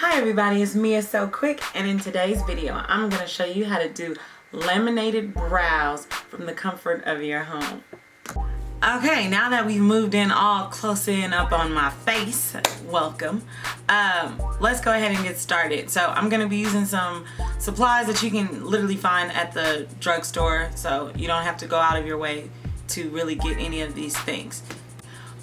Hi everybody, it's MeiaSoQuick, and in today's video I'm going to show you how to do laminated brows from the comfort of your home. Okay, now that we've moved in all close in up on my face, welcome. Let's go ahead and get started. So I'm going to be using some supplies that you can literally find at the drugstore, so you don't have to go out of your way to really get any of these things.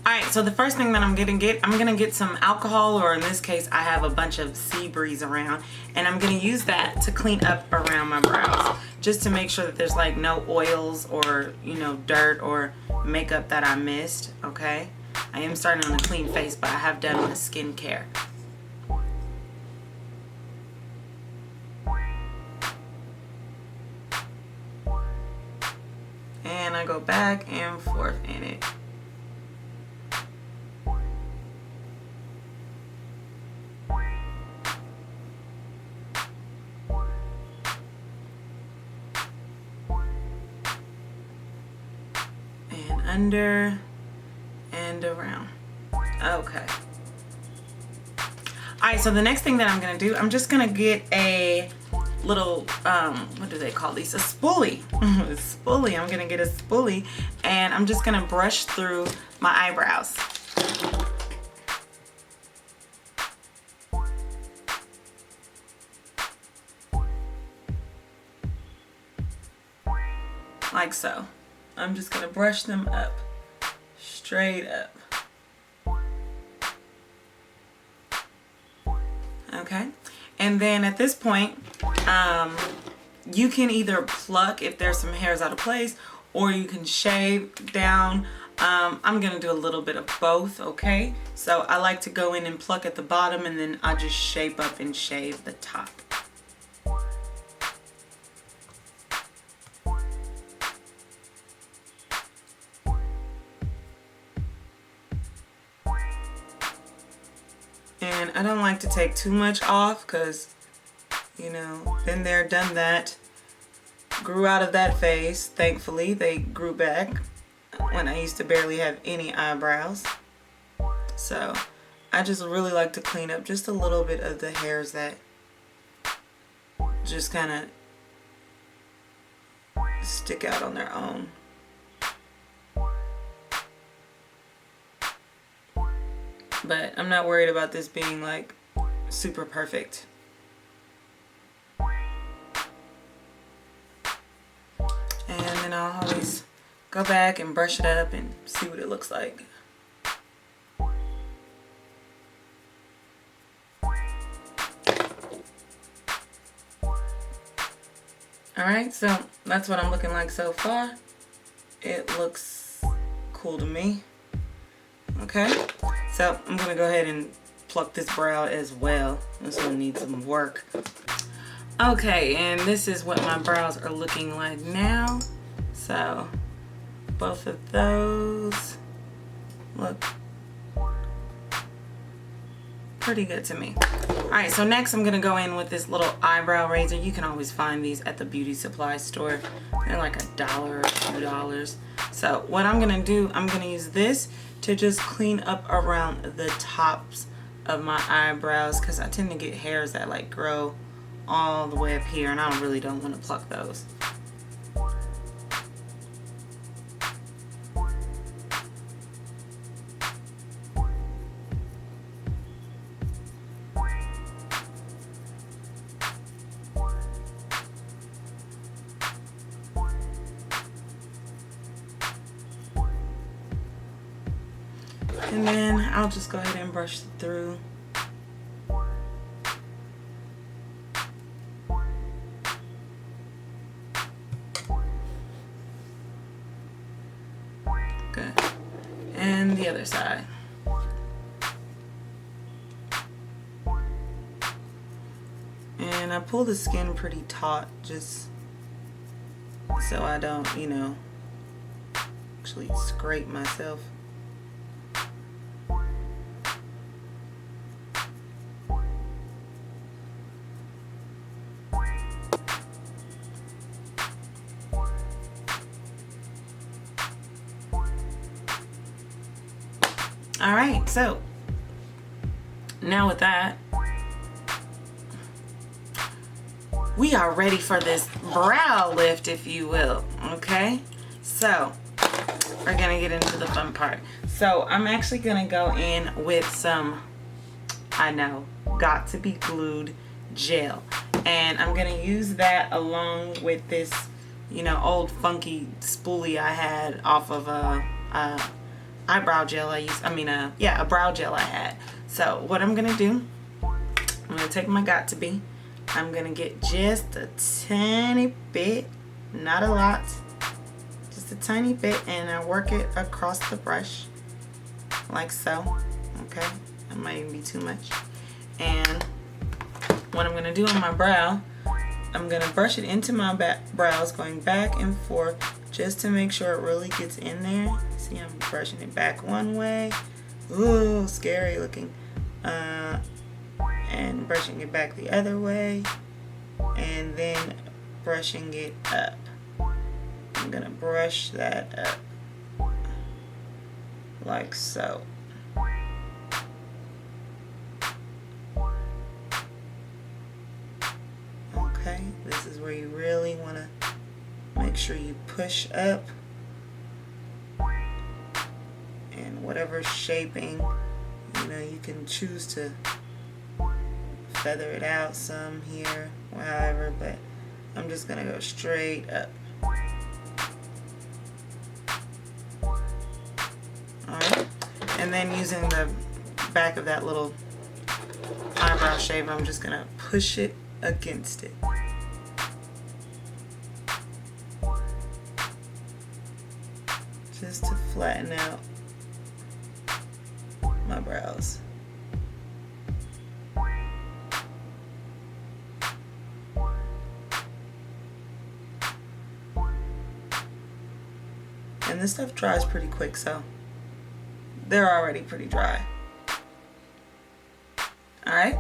Alright, so the first thing that I'm gonna get some alcohol, or in this case I have a bunch of sea breeze around, and I'm gonna use that to clean up around my brows, just to make sure that there's like no oils or dirt or makeup that I missed. Okay, I am starting on a clean face, but I have done my skincare. And I go back and forth in it. Under and around. Okay. Alright, so the next thing that I'm gonna do, I'm just gonna get a little what do they call these? A spoolie. A spoolie. I'm gonna get a spoolie and I'm just gonna brush through my eyebrows. Like so. I'm just gonna brush them up, straight up. Okay, and then at this point, you can either pluck if there's some hairs out of place, or you can shave down. I'm gonna do a little bit of both, okay? So I like to go in and pluck at the bottom, and then I just shape up and shave the top. And I don't like to take too much off because, been there, done that. Grew out of that phase. Thankfully, they grew back when I used to barely have any eyebrows. So I just really like to clean up just a little bit of the hairs that just kind of stick out on their own. But I'm not worried about this being like super perfect. And then I'll always go back and brush it up and see what it looks like. Alright, so that's what I'm looking like so far. It looks cool to me. Okay, so I'm gonna go ahead and pluck this brow as well. This one needs some work. Okay, and this is what my brows are looking like now. So both of those look pretty good to me. Alright, so next I'm gonna go in with this little eyebrow razor. You can always find these at the beauty supply store. They're like $1 or $2. So what I'm gonna do, I'm gonna use this to just clean up around the tops of my eyebrows, because I tend to get hairs that like grow all the way up here, and I really don't want to pluck those. And then I'll just go ahead and brush through. Good. And the other side. And I pull the skin pretty taut just so I don't, actually scrape myself. Alright, so now with that, we are ready for this brow lift, if you will. Okay, so we're gonna get into the fun part. So I'm actually gonna go in with some, I know, Got2B Glued Gel, and I'm gonna use that along with this, you know, old funky spoolie I had off of eyebrow gel a brow gel I had. So what I'm gonna do, I'm gonna take my Got2B. I'm gonna get just a tiny bit, not a lot, just a tiny bit, and I work it across the brush like so. Okay, that might even be too much. And what I'm gonna do on my brow, I'm gonna brush it into my brows, going back and forth just to make sure it really gets in there. See, I'm brushing it back one way. Ooh, scary looking. And brushing it back the other way, and then brushing it up. I'm gonna brush that up like so. Okay, this is where you really want to make sure you push up, and whatever shaping, you know, you can choose to feather it out some here or however, but I'm just gonna go straight up. Alright, and then using the back of that little eyebrow shaver, I'm just gonna push it against it. Just to flatten out my brows. And this stuff dries pretty quick, so they're already pretty dry. Alright,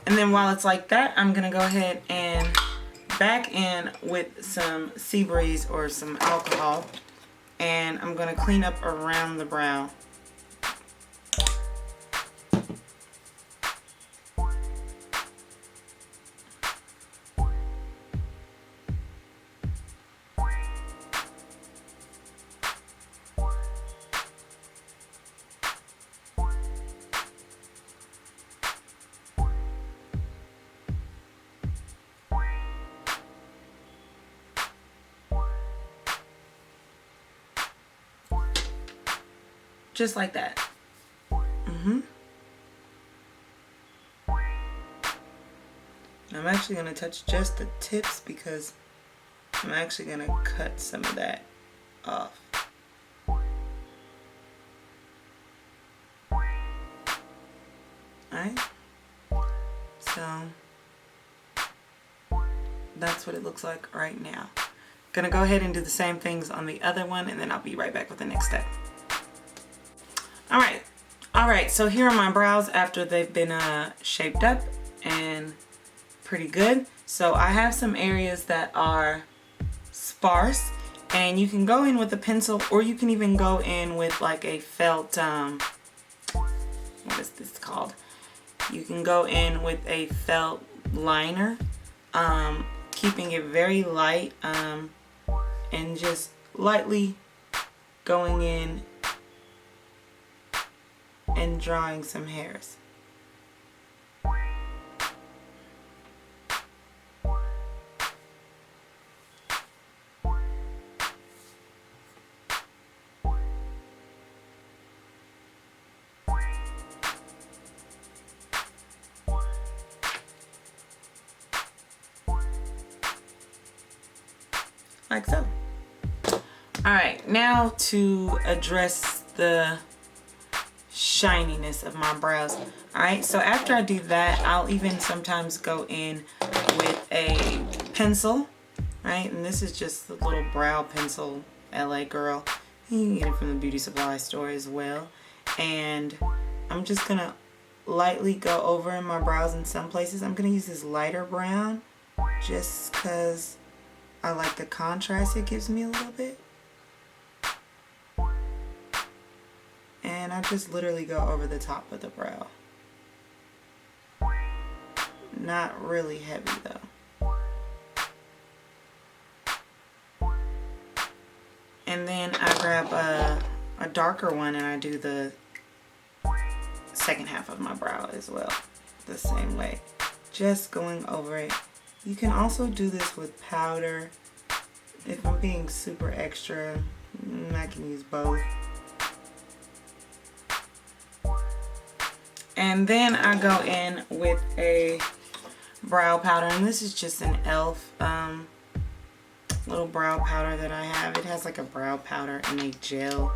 and then while it's like that, I'm gonna go ahead and back in with some sea breeze or some alcohol, and I'm gonna clean up around the brow. Just like that. I'm actually going to touch just the tips because I'm actually going to cut some of that off. Alright, so that's what it looks like right now. Gonna go ahead and do the same things on the other one, and then I'll be right back with the next step. Alright, so here are my brows after they've been shaped up and pretty good. So I have some areas that are sparse, and you can go in with a pencil, or you can even go in with like a felt, what is this called? You can go in with a felt liner, keeping it very light, and just lightly going in and drawing some hairs. Like so. Alright, now to address the shininess of my brows. Alright, so after I do that, I'll even sometimes go in with a pencil, right? And this is just the little brow pencil, LA Girl. You can get it from the beauty supply store as well. And I'm just gonna lightly go over in my brows in some places. I'm gonna use this lighter brown just because I like the contrast it gives me a little bit. And I just literally go over the top of the brow. Not really heavy though. And then I grab a darker one and I do the second half of my brow as well, the same way, just going over it. You can also do this with powder. If I'm being super extra, I can use both. And then I go in with a brow powder, and this is just an e.l.f. Little brow powder that I have. It has like a brow powder and a gel,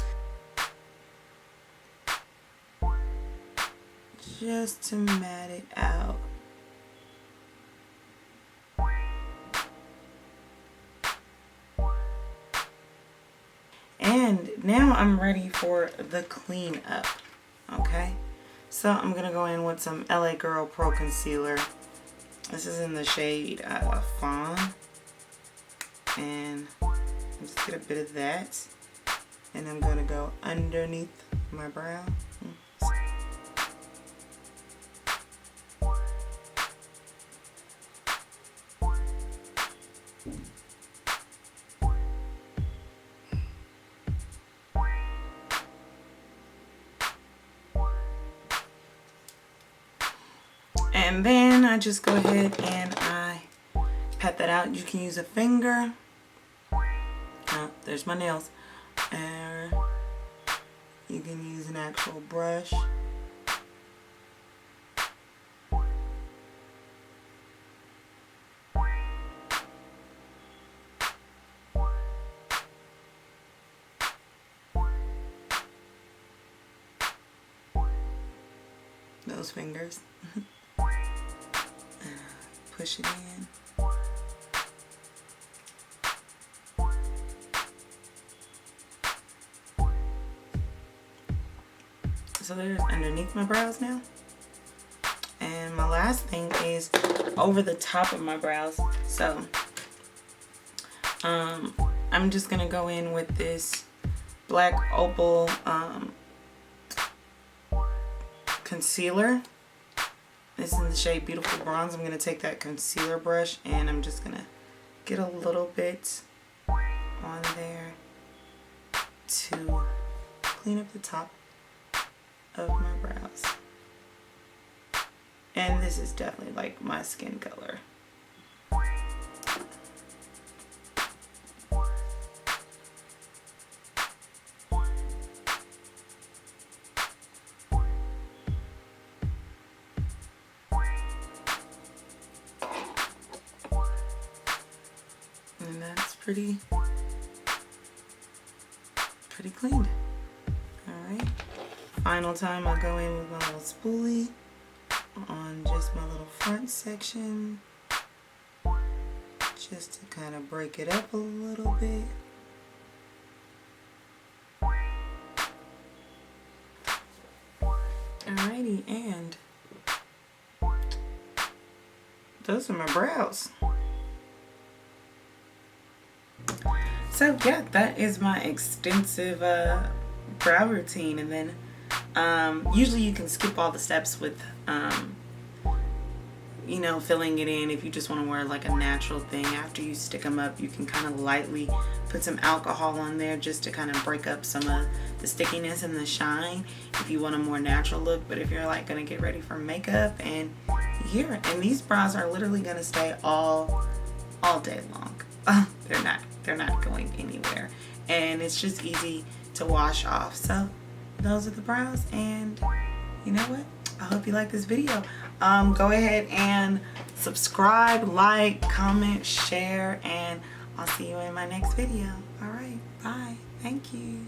just to mat it out. And now I'm ready for the cleanup. Okay, so I'm gonna go in with some LA Girl Pro Concealer. This is in the shade Fawn, and just get a bit of that, and I'm gonna go underneath my brow. And then I just go ahead and I pat that out. You can use a finger. Oh, there's my nails. And you can use an actual brush. Those fingers. Push it in. So there's underneath my brows now. And my last thing is over the top of my brows. So I'm just gonna go in with this black opal concealer. This is in the shade Beautiful Bronze. I'm going to take that concealer brush and I'm just going to get a little bit on there to clean up the top of my brows. And this is definitely like my skin color. And that's pretty cleaned. Alright. Final time I go in with my little spoolie on just my little front section, just to kind of break it up a little bit. Alrighty, and those are my brows. So yeah, that is my extensive brow routine. And then usually you can skip all the steps with you know, filling it in. If you just want to wear like a natural thing after you stick them up, you can kind of lightly put some alcohol on there just to kind of break up some of the stickiness and the shine if you want a more natural look. But if you're like gonna get ready for makeup, and here, and these brows are literally gonna stay all day long. They're not going anywhere, and it's just easy to wash off. So those are the brows, and you know what, I hope you like this video. Go ahead and subscribe, like, comment, share, and I'll see you in my next video. All right, bye. Thank you.